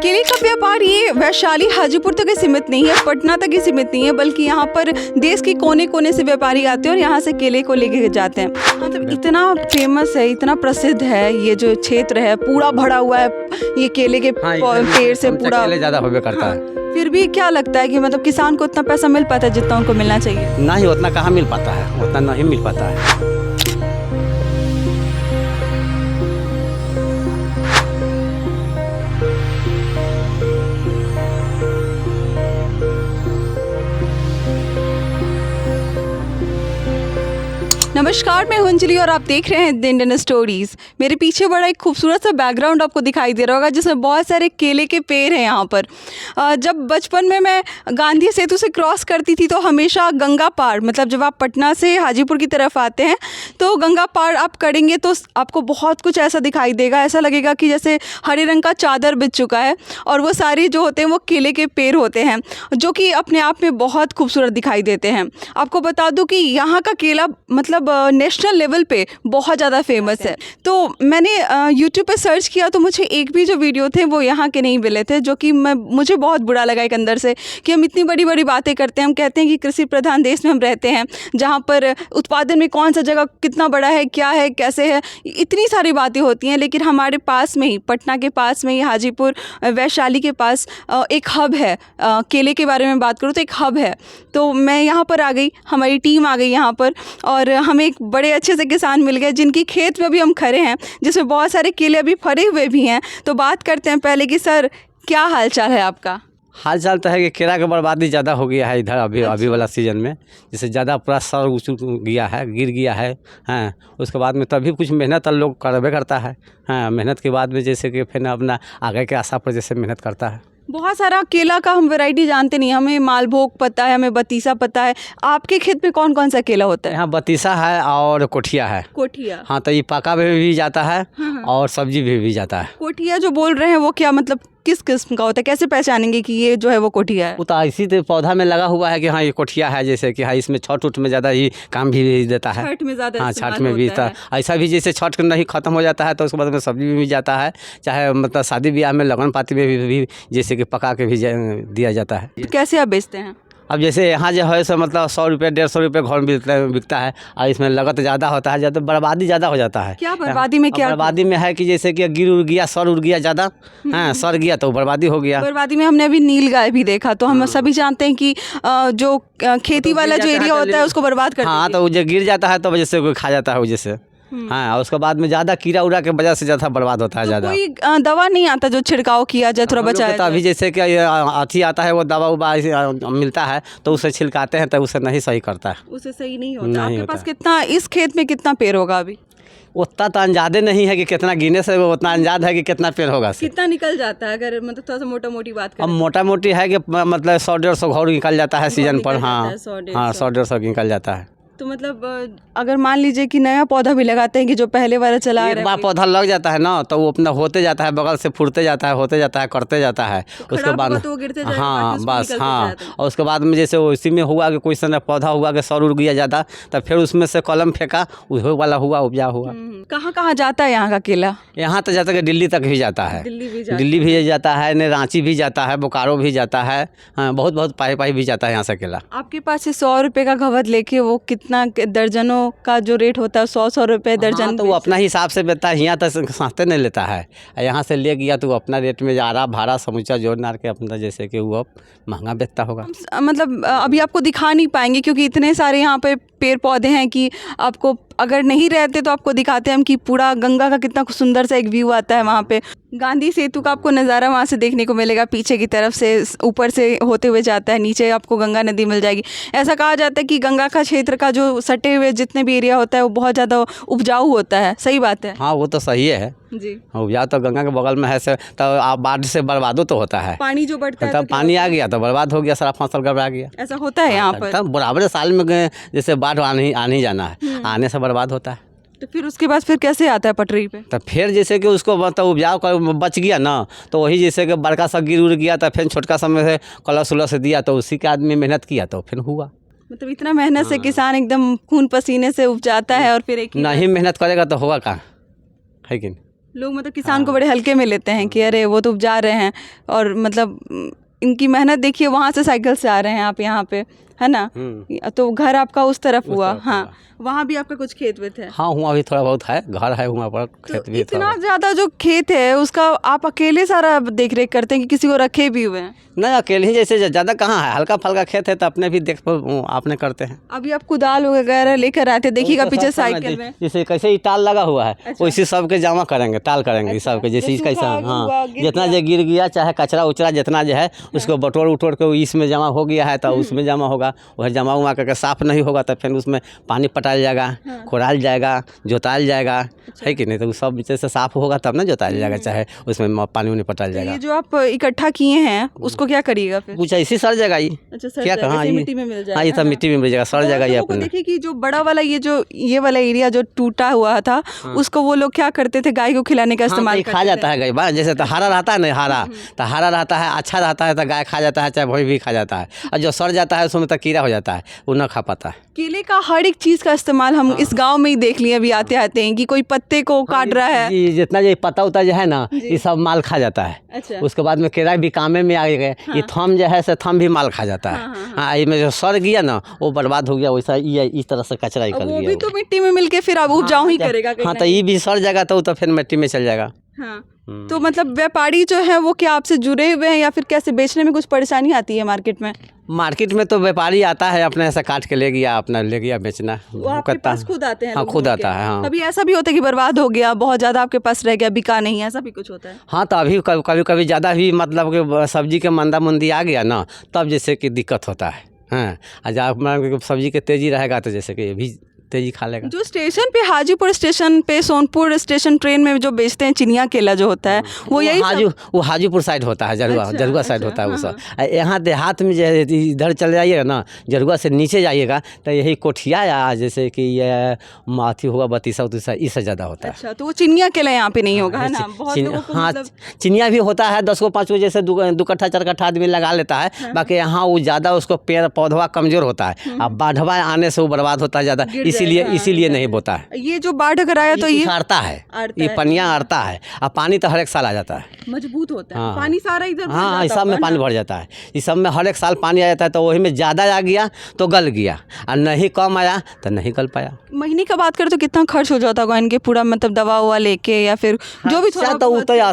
केले का व्यापार ये वैशाली हाजीपुर तक ही सीमित नहीं है, पटना तक ही सीमित नहीं है, बल्कि यहाँ पर देश के कोने कोने से व्यापारी आते हैं और यहाँ से केले को लेके जाते हैं। मतलब इतना फेमस है, इतना प्रसिद्ध है ये जो क्षेत्र है, पूरा भरा हुआ है ये केले के पेड़ से पूरा। केले ज़्यादा होबे करता है। फिर भी क्या लगता है कि मतलब किसान को उतना पैसा मिल पाता है जितना उनको मिलना चाहिए? नहीं, उतना कहाँ मिल पाता है, उतना नहीं मिल पाता है। नमस्कार, मैं अंजलि और आप देख रहे हैं द इंडियन स्टोरीज। मेरे पीछे बड़ा एक खूबसूरत सा बैकग्राउंड आपको दिखाई दे रहा होगा जिसमें बहुत सारे केले के पेड़ हैं यहाँ पर। जब बचपन में मैं गांधी सेतु से क्रॉस करती थी तो हमेशा गंगा पार, मतलब जब आप पटना से हाजीपुर की तरफ आते हैं तो गंगा पार आप करेंगे तो आपको बहुत कुछ ऐसा दिखाई देगा, ऐसा लगेगा कि जैसे हरे रंग का चादर बिछ चुका है और वो सारे जो होते हैं वो केले के पेड़ होते हैं जो कि अपने आप में बहुत खूबसूरत दिखाई देते हैं। आपको बता दूँ कि यहाँ का केला मतलब नेशनल लेवल पे बहुत ज़्यादा फेमस है। तो मैंने यूट्यूब पे सर्च किया तो मुझे एक भी जो वीडियो थे वो यहाँ के नहीं मिले थे, जो कि मुझे बहुत बुरा लगा एक अंदर से कि हम इतनी बड़ी बड़ी बातें करते हैं। हम कहते हैं कि कृषि प्रधान देश में हम रहते हैं जहाँ पर उत्पादन में कौन सा जगह कितना बड़ा है, क्या है, कैसे है, इतनी सारी बातें होती हैं, लेकिन हमारे पास में ही, पटना के पास में ही, हाजीपुर वैशाली के पास एक हब है। केले के बारे में बात करूँ तो एक हब है। तो मैं यहाँ पर आ गई, हमारी टीम आ गई यहाँ पर और हमें एक बड़े अच्छे से किसान मिल गए जिनकी खेत में भी हम खड़े हैं, जिसमें बहुत सारे केले अभी फरे हुए भी हैं। तो बात करते हैं पहले कि सर क्या हाल चाल है आपका? हाल चाल तो है कि केला की बर्बादी ज़्यादा हो गया है इधर अभी वाला सीज़न में, जैसे ज़्यादा पूरा सर उचुक गया है, गिर गया है। हाँ, उसके बाद में तभी कुछ मेहनत लोग करबे करता है। हाँ, मेहनत के बाद में जैसे कि फिर अपना आगे के आशा पर जैसे मेहनत करता है। बहुत सारा केला का हम वैरायटी जानते नहीं, हमें मालभोग पता है, हमें बतीसा पता है। आपके खेत में कौन कौन सा केला होता है? यहाँ बतीसा है और कोठिया है। कोठिया, हाँ, तो ये पका भी जाता है और सब्जी भी जाता है। कोठिया जो बोल रहे हैं वो क्या मतलब किस किस्म का होता है, कैसे पहचानेंगे कि ये जो है वो कोठिया है? वो तो इसी तो पौधा में लगा हुआ है कि हाँ ये कोठिया है, जैसे कि हाँ इसमें छठ उठ में ज़्यादा ही काम भी देता है। छठ में ज़्यादा, हाँ छठ में भी ऐसा भी, जैसे छठ नहीं खत्म हो जाता है तो उसके बाद में सब्जी भी जाता है, चाहे मतलब शादी ब्याह में लगन पाती में भी जैसे कि पका के भी दिया जाता है। तो कैसे आप बेचते हैं? अब जैसे यहाँ जो है सो मतलब 100 रुपये 150 रुपये घर में बिकता है और इसमें लागत ज़्यादा होता है, ज़्यादा बर्बादी ज़्यादा हो जाता है। क्या बर्बादी में? क्या बर्बादी में है कि जैसे कि गिर उड़ गया, सर उड़ गया ज़्यादा, हाँ सर गया तो बर्बादी हो गया। बर्बादी में हमने अभी नील गाय भी देखा, तो हम सभी जानते हैं कि जो खेती वाला जो एरिया होता है उसको बर्बाद कर। हाँ, तो जो गिर जाता है तो वजह से कोई खा जाता है वजह से। हाँ, उसके बाद में ज़्यादा कीड़ा उड़ा के वजह से ज़्यादा बर्बाद होता है। ज़्यादा कोई दवा नहीं आता जो छिड़काव किया जाए थोड़ा बचाए? तो अभी जैसे कि अथी आता है वो दवा उबा मिलता है तो उसे छिड़काते हैं तो उसे नहीं सही करता है, उसे सही नहीं होता। आपके पास कितना, इस खेत में कितना पेड़ होगा अभी? उतना तो अंदाजे नहीं है कि कितना गिने से उतना अंदाज है कि कितना पेड़ होगा। कितना निकल जाता है अगर मतलब थोड़ा सा मोटा मोटी बात करें? अब मोटा मोटी है कि मतलब 100-150 घर निकल जाता है सीजन पर। हाँ, 100-150 निकल जाता है। तो मतलब अगर मान लीजिए कि नया पौधा भी लगाते हैं कि जो पहले वाला चला रहा है, एक बार पौधा लग जाता है ना तो वो अपना होते जाता है, बगल से फूटते जाता है, होते जाता है, करते जाता है। तो उसके बाद तो गिरते जाएगा, हाँ बस, हाँ, और उसके बाद में जैसे उसी में हुआ कि कोई समय पौधा हुआ कि सर उड़ गया ज़्यादा, तब फिर उसमें से कलम फेंका, वो वाला हुआ, उपजा हुआ। कहाँ कहाँ जाता है यहाँ का केला? यहाँ तो जाता है दिल्ली तक भी जाता है, दिल्ली भी जाता है, ने रांची भी जाता है, बोकारो भी जाता है। हाँ, बहुत पाई भी जाता है यहाँ से केला। आपके पास से 100 रुपये का घवद लेके वो कितना दर्जनों का जो रेट होता है 100 रुपये दर्जन? हाँ, तो वो अपना हिसाब से बेचता है, यहाँ तो सस्ते नहीं लेता है। यहाँ से ले गया तो वो अपना रेट में आरा भाड़ा समूचा जोड़ नार के अपना जैसे कि वो महंगा बेचता होगा। मतलब अभी आपको दिखा नहीं पाएंगे क्योंकि इतने सारे यहाँ पे पेड़ पौधे हैं कि आपको अगर नहीं रहते तो आपको दिखाते हैं हम कि पूरा गंगा का कितना सुंदर सा एक व्यू आता है वहाँ पे। गांधी सेतु का आपको नज़ारा वहाँ से देखने को मिलेगा, पीछे की तरफ से ऊपर से होते हुए जाता है, नीचे आपको गंगा नदी मिल जाएगी। ऐसा कहा जाता है कि गंगा का क्षेत्र का जो सटे हुए जितने भी एरिया होता है वो बहुत ज़्यादा उपजाऊ होता है। सही बात है? हाँ, वो तो सही है जी। उपजाऊ तो गंगा के बगल में है से, तो आप बाढ़ से बर्बादो तो होता है। पानी जो बढ़ता है तब पानी आ गया तो बर्बाद हो गया, सारा फसल गड़बड़ा गया। ऐसा होता है यहाँ पर? तब बराबर साल में जैसे बाढ़ आने जाना है, आने से बर्बाद होता है। तो फिर उसके बाद फिर कैसे आता है पटरी पे? तो फिर जैसे कि उसको मतलब उपजाऊ कर बच गया ना, तो वही जैसे कि बड़का सा गिर उड़ गया तो फिर छोटका समय से कलश उलस से दिया तो उसी के आदमी मेहनत किया तो फिर हुआ। मतलब इतना मेहनत से किसान एकदम खून पसीने से उपजाता है और फिर एक नहीं मेहनत करेगा तो होगा कहाँ, है कि नहीं? लोग मतलब किसान को बड़े हल्के में लेते हैं कि अरे वो तो उपजा रहे हैं, और मतलब इनकी मेहनत देखिए, वहाँ से साइकिल से आ रहे हैं आप यहाँ पे, है ना। तो घर आपका उस तरफ हुआ। हाँ, वहाँ भी आपका कुछ खेत वेत है? हाँ, वहाँ भी थोड़ा बहुत है, घर है वहाँ पर, खेत भी है थोड़ा। इतना ज़्यादा जो खेत है उसका आप अकेले सारा देख रेख करते हैं कि किसी को रखे भी हुए हैं? नहीं, अकेले ही, जैसे ज़्यादा कहाँ है, हल्का फल्का खेत है तो अपने भी देख आपने करते हैं। अभी आप कुदाल वगैरह लेकर आते, देखिएगा पीछे साइकिल में जैसे कैसे ही टाल लगा हुआ है, वैसे सबके जमा करेंगे, टाल करेंगे सबके, जैसे इसका हाँ, जितना जो गिर गया, चाहे कचरा उचरा जितना जो है उसको बटोर उटोर के इसमें जमा हो गया है तो उसमें जमा होगा, वह जमा हुआ करके साफ नहीं होगा तो फिर उसमें पानी पटाया जाएगा, खोदाल जाएगा, जोताल जाएगा, है कि नहीं। तो सब जैसे साफ होगा तब ना जोताया जाएगा, चाहे उसमें पानी उन्हें पटाया जाएगा। ये जो आप इकट्ठा किए हैं उसको क्या करिएगा फिर? कुछ ऐसी सड़ जाएगा ये। अच्छा, सड़ क्या जाएगा, कहाँ, ऐसे ये मिट्टी में मिल जाएगा। हाँ, ये सब मिट्टी में मिल जाएगा, सड़ जाएगा ये अपने। देखिए कि जो बड़ा वाला ये वाला एरिया जो टूटा हुआ था, उसको वो लोग क्या करते थे, गाय को खिलाने का इस्तेमाल खा जाता है गाय, जैसे तो हरा रहता है ना, हरा तो हरा रहता है, अच्छा रहता है तो गाय खा जाता है, चाहे भैंस भी खा जाता है, और जो सड़ जाता है उसमें तो कीड़ा हो जाता है, वो ना खा पाता है। केले का हर एक चीज़ का इस्तेमाल हम इस गांव में ही देख लिए अभी आते आते हैं कि कोई पत्ते को काट रहा है। ये जितना ये पत्ता उता जो है ना, ये सब माल खा जाता है। अच्छा। उसके बाद में केरा भी कामे में आ गए, ये थम जो है से थम भी माल खा जाता है। हाँ, इसमें जो सड़ गया ना वो बर्बाद हो गया, वैसा ये इस तरह से कचरा निकल गया। वो भी तो मिट्टी में मिलके फिर अब उपजाऊ ही करेगा। हाँ, तो ये भी सड़ जाएगा तो फिर मिट्टी में चल जाएगा। हाँ, तो मतलब व्यापारी जो है वो क्या आपसे जुड़े हुए हैं या फिर कैसे, बेचने में कुछ परेशानी आती है मार्केट में? मार्केट में तो व्यापारी आता है, अपने ऐसा काट के ले गया, अपना ले गया बेचना। वो आपके पास खुद आते हैं? हाँ, खुद आता है। हाँ, कभी ऐसा भी होता है कि बर्बाद हो गया, बहुत ज़्यादा आपके पास रह गया, बिका नहीं, ऐसा भी कुछ होता है? हाँ, तो अभी कभी ज़्यादा भी मतलब कि सब्जी के मंदा मंदी आ गया ना, तब जैसे कि दिक्कत होता है। हाँ, जब सब्जी के तेज़ी रहेगा तो जैसे कि भी तेजी खा लेगा। जो स्टेशन पे, हाजीपुर स्टेशन पे, सोनपुर स्टेशन ट्रेन में जो बेचते हैं चिनिया केला जो होता है, वो यही वो हाजीपुर साइड होता है, जरुआ। अच्छा, जरुआ साइड होता है वो सब। यहाँ देहात में जो इधर चले जाइएगा ना, जरुआ से नीचे जाइएगा तो यही कोठिया या जैसे कि ये माथी होगा, बतीसा उतीसा, इससे ज़्यादा होता है। अच्छा, तो वो चिनिया केला यहाँ पे नहीं होगा, है ना? बहुत लोगों को हाँ, मतलब चिनिया भी होता है, 10 को 5 को जैसे 2 कट्ठा 4 कट्ठा आदमी लगा लेता है। बाकी यहाँ वो ज़्यादा उसको पेड़ पौधा कमज़ोर होता है, अब बाढ़वा आने से वो बर्बाद होता है ज़्यादा, इसीलिए नहीं बोता है। ये जो बाढ़ अगर आया तो ये अड़ता है, ये पनिया अड़ता है, और पानी तो हर एक साल आ जाता है, मजबूत होता है। हाँ। पानी सारा इधर हाँ, इस सब में पानी भर जाता है, इस सब में हर एक साल पानी आ जाता है, तो वही में ज़्यादा आ गया तो गल गया, और नहीं कम आया तो नहीं गल पाया। महीने का बात करें तो कितना खर्च हो जाता होगा इनके, पूरा मतलब दवा हुआ लेके या फिर जो भी थोड़ा तो उतना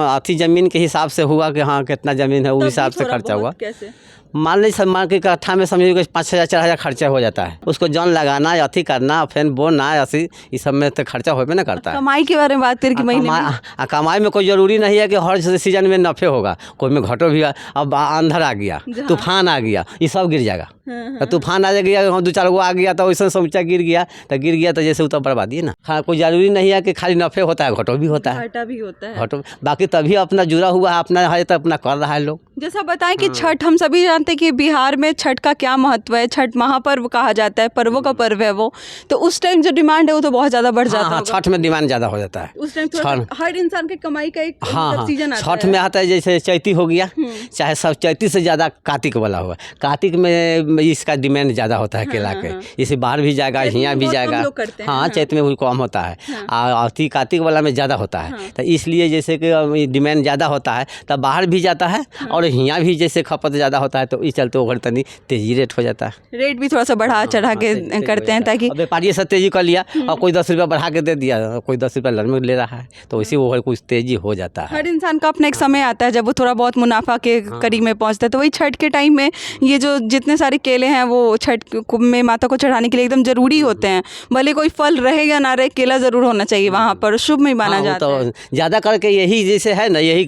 आथी ज़मीन के हिसाब से हुआ कि हाँ कितना ज़मीन है, उस हिसाब से खर्चा हुआ। कैसे मान लीजिए मान के कट्ठा में समझिए कि 5,000 4,000 खर्चा हो जाता है, उसको जौन लगाना, अथी करना, फिर बोना, ऐसी इस सब में तो खर्चा होबे ना करता है। कमाई के बारे में बात करें कि महीने में कमाई में कोई ज़रूरी नहीं है कि हर सीजन में नफ़े होगा, कोई में घटो भी। अब अंधर आ गया, तूफान आ गया, ये सब गिर जाएगा। तो तूफान आ गया, 2-4 गो आ गया तो वैसे समूचा गिर गया तो जैसे वो तो बर्बादी है ना। हाँ, कोई ज़रूरी नहीं है कि खाली नफ़े होता है, घटो भी होता है, घाटा भी होता है। घटो बाकी तभी अपना जुड़ा हुआ है, अपना है तो अपना कर रहा है लोग। जैसा बताएं कि छठ, हम सभी जानते हैं कि बिहार में छठ का क्या महत्व है, छठ महापर्व कहा जाता है, पर्वों का पर्व है वो, तो उस टाइम जो डिमांड है वो तो बहुत ज़्यादा बढ़ जाता है। हाँ, छठ में डिमांड ज़्यादा हो जाता है उस टाइम, हर इंसान के कमाई का एक हाँ, सीजन आता है। छठ में आता है जैसे चैती हो गया, चाहे सब चैती से ज़्यादा कार्तिक वाला हुआ, कार्तिक में इसका डिमांड ज़्यादा होता है केला के, इसे बाहर भी जाएगा, यहाँ भी जाएगा। हाँ, चैत में भी कम होता है, और कार्तिक वाला में ज़्यादा होता है, तो इसलिए जैसे कि डिमांड ज़्यादा होता है तब बाहर भी जाता है, और यहाँ भी जैसे खपत ज़्यादा होता है, तो इस चलते ओवर तनी तेजी रेट हो जाता है। रेट भी थोड़ा सा बढ़ा चढ़ा के करते हैं ताकि व्यापारी से तेजी कर लिया, और कोई 10 रुपया बढ़ा के दे दिया, कोई 10 रुपया लड़ में ले रहा है, तो इसी ओवर कुछ तेजी हो जाता है। हर इंसान का अपना एक समय आता है जब वो थोड़ा बहुत मुनाफा के करीब में पहुंचता है, तो वही छठ के टाइम में ये जो जितने सारे केले हैं वो छठ में माता को चढ़ाने के लिए एकदम ज़रूरी होते हैं, भले कोई फल रहे या ना रहे, केला ज़रूर होना चाहिए वहाँ पर, शुभ में माना जाता है। तो ज़्यादा करके यही जैसे है ना, यही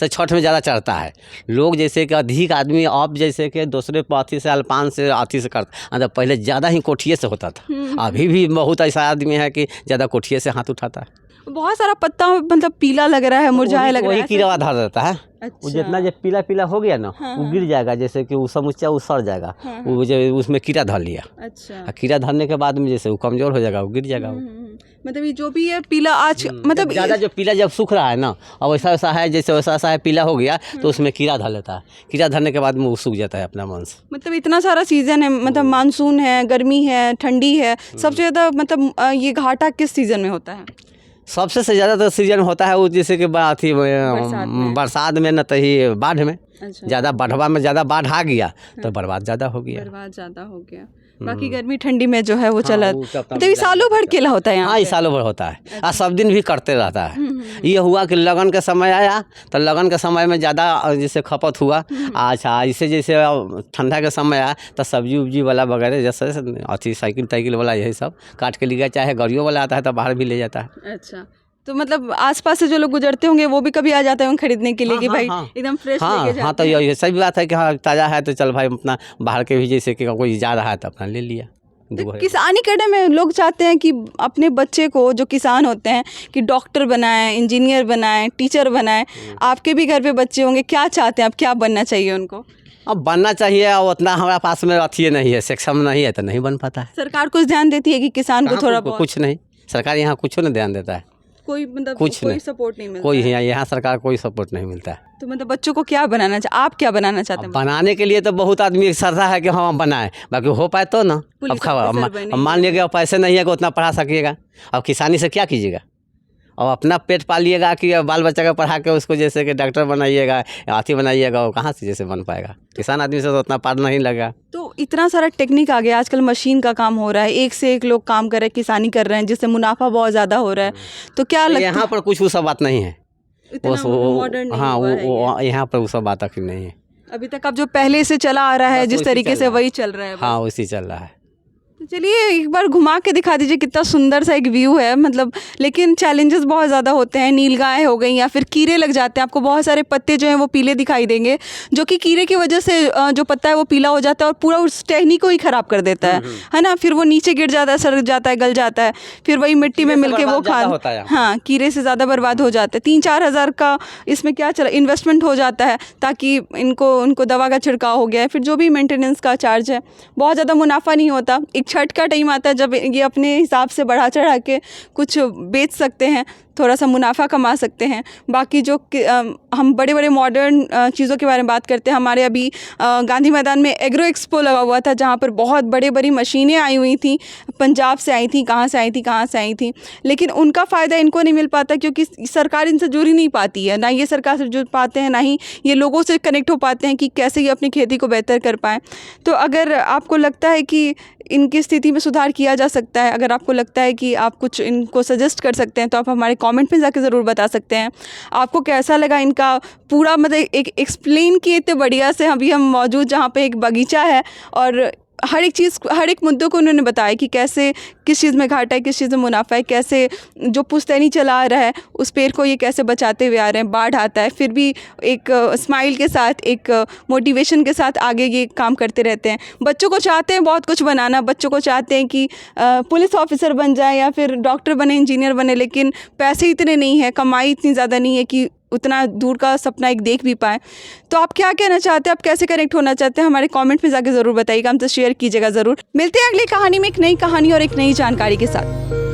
से छठ में ज़्यादा चढ़ता है लोग, जैसे कि अधिक आदमी अब जैसे कि दूसरे पाथी से अल्पान से आथी से करता, मतलब पहले ज़्यादा ही कोठिए से होता था, अभी भी बहुत ऐसा आदमी है कि ज़्यादा कोठिए से हाथ उठाता है। बहुत सारा पत्ता मतलब पीला लग रहा है, मुरझाया लग रहा है, वही कीड़ा आधार रहता है। अच्छा। वो जितना जो पीला पीला हो गया ना, वो गिर जाएगा, जैसे कि वो समूचा वो सड़ जाएगा, वो जो उसमें कीड़ा धर लिया। अच्छा। कीड़ा धरने के बाद में जैसे वो कमजोर हो जाएगा, वो गिर जाएगा। मतलब ये जो भी है पीला आज मतलब ज़्यादा जो पीला जब सूख रहा है ना, और वैसा वैसा है जैसे वैसा है पीला हो गया, तो उसमें कीड़ा धर लेता है, कीड़ा धरने के बाद में वो सूख जाता है अपना मन से। मतलब इतना सारा सीज़न है, मतलब मानसून है, गर्मी है, ठंडी है, सबसे ज़्यादा मतलब ये घाटा किस सीज़न में होता है? सबसे से ज़्यादा तो सीजन होता है वो जैसे कि अथी बरसात में न तो ही बाढ़ में अच्छा, ज़्यादा बढ़वा में ज़्यादा बाढ़ आ गया तो बर्बाद ज़्यादा हो गया। बर्बाद ज़्यादा हो गया। बाकी गर्मी ठंडी में जो है वो चला वो सब मतलब ये सालों भर केला होता है यहाँ हाँ, ये पे। सालों भर होता है और सब दिन भी करते रहता है। ये हुआ कि लगन का समय आया तो लगन के समय में ज़्यादा जैसे खपत हुआ। अच्छा, इसे जैसे ठंडा का समय आया तो सब्जी उब्जी वाला वगैरह जैसे अथी साइकिल वाला यही सब काट के ले गया, चाहे गाड़ियों वाला आता है तो बाहर भी ले जाता है। अच्छा, तो मतलब आसपास से जो लोग गुजरते होंगे वो भी कभी आ जाते होंगे खरीदने के लिए कि भाई एकदम फ्रेश लेके हाँ जाते हाँ, तो ये सही बात है कि हाँ ताज़ा है तो चल भाई अपना बाहर के भी जैसे कि कोई जा रहा है तो अपना ले लिया। तो किसानी करने में लोग चाहते हैं कि अपने बच्चे को, जो किसान होते हैं, कि डॉक्टर बनाएं, इंजीनियर बनाएं, टीचर बनाएं। आपके भी घर पे बच्चे होंगे, क्या चाहते हैं आप, क्या बनना चाहिए उनको? अब बनना चाहिए और उतना हमारे पास में अथी नहीं है, सक्षम नहीं है तो नहीं बन पाता है। सरकार कुछ ध्यान देती है कि किसान को थोड़ा बहुत? कुछ नहीं, सरकार यहाँ कुछ नहीं ध्यान देता है, कोई मतलब कुछ कोई नहीं, सपोर्ट नहीं मिलता कोई है। यहाँ सरकार कोई सपोर्ट नहीं मिलता है। तो मतलब बच्चों को क्या बनाना आप क्या बनाना चाहते हैं? बनाने के लिए तो बहुत आदमी श्रद्धा है कि हम बनाए, बाकी हो पाए तो ना। अब मान लीजिएगा पैसे नहीं है कि उतना पढ़ा सकिएगा, अब किसानी से क्या कीजिएगा? और अपना पेट पालिएगा कि बाल बच्चा का पढ़ा के उसको जैसे कि डॉक्टर बनाइएगा, हाथी बनाइएगा, वो कहाँ से जैसे बन पाएगा? किसान आदमी से तो उतना पार नहीं लगा। तो इतना सारा टेक्निक आ गया, आजकल मशीन का काम हो रहा है, एक से एक लोग काम कर रहे हैं, किसानी कर रहे हैं, जिससे मुनाफा बहुत ज़्यादा हो रहा है। तो क्या लगता है यहाँ पर कुछ वो सब बात नहीं है, मॉडर्न? हाँ, वो यहाँ पर वो सब बात अभी नहीं है। अभी तक अब जो पहले से चला आ रहा है जिस तरीके से वही चल रहा है। हाँ, उसी चल रहा है। तो चलिए एक बार घुमा के दिखा दीजिए, कितना सुंदर सा एक व्यू है मतलब। लेकिन चैलेंजेस बहुत ज़्यादा होते हैं, नीलगाय हो गई या फिर कीड़े लग जाते हैं। आपको बहुत सारे पत्ते जो हैं वो पीले दिखाई देंगे, जो कि कीड़े की वजह से जो पत्ता है वो पीला हो जाता है और पूरा उस टहनी को ही ख़राब कर देता है ना। फिर वो नीचे गिर जाता है, सड़ जाता है, गल जाता है, फिर वही मिट्टी में मिलके वो खाद, हाँ, कीड़े से ज़्यादा बर्बाद हो जाता है। 3-4 हज़ार का इसमें क्या चला इन्वेस्टमेंट हो जाता है, ताकि उनको दवा का छिड़काव हो गया है, फिर जो भी मेंटेनेंस का चार्ज है, बहुत ज़्यादा मुनाफा नहीं होता। एक छठ का टाइम आता है जब ये अपने हिसाब से बढ़ा चढ़ा के कुछ बेच सकते हैं, थोड़ा सा मुनाफा कमा सकते हैं। बाकी जो हम बड़े बड़े मॉडर्न चीज़ों के बारे में बात करते हैं, हमारे अभी गांधी मैदान में एग्रो एक्सपो लगा हुआ था, जहाँ पर बहुत बड़ी बड़ी मशीनें आई हुई थी, पंजाब से आई थी, कहाँ से आई थी, लेकिन उनका फ़ायदा इनको नहीं मिल पाता क्योंकि सरकार इनसे जुड़ ही नहीं पाती है। ना ये सरकार से जुड़ पाते हैं, ना ही ये लोगों से कनेक्ट हो पाते हैं कि कैसे ये अपनी खेती को बेहतर कर पाएँ। तो अगर आपको लगता है कि इनकी स्थिति में सुधार किया जा सकता है, अगर आपको लगता है कि आप कुछ इनको सजेस्ट कर सकते हैं, तो आप हमारे कमेंट में जाके ज़रूर बता सकते हैं। आपको कैसा लगा इनका पूरा मतलब एक एक्सप्लेन किए इतने बढ़िया से। अभी हम मौजूद जहाँ पे एक बगीचा है और हर एक चीज़, हर एक मुद्दों को उन्होंने बताया कि कैसे किस चीज़ में घाटा है, किस चीज़ में मुनाफा है, कैसे जो पुश्तैनी चला आ रहा है उस पेड़ को ये कैसे बचाते हुए आ रहे हैं। बाढ़ आता है फिर भी एक स्माइल के साथ, एक मोटिवेशन के साथ आगे ये काम करते रहते हैं। बच्चों को चाहते हैं बहुत कुछ बनाना, बच्चों को चाहते हैं कि पुलिस ऑफिसर बन जाए या फिर डॉक्टर बने, इंजीनियर बने, लेकिन पैसे इतने नहीं है, कमाई इतनी ज़्यादा नहीं है कि उतना दूर का सपना एक देख भी पाए। तो आप क्या कहना चाहते हैं, आप कैसे कनेक्ट होना चाहते हैं, हमारे कमेंट में जाके ज़रूर बताइएगा, हमसे शेयर कीजिएगा ज़रूर। मिलते हैं अगली कहानी में एक नई कहानी और एक नई जानकारी के साथ।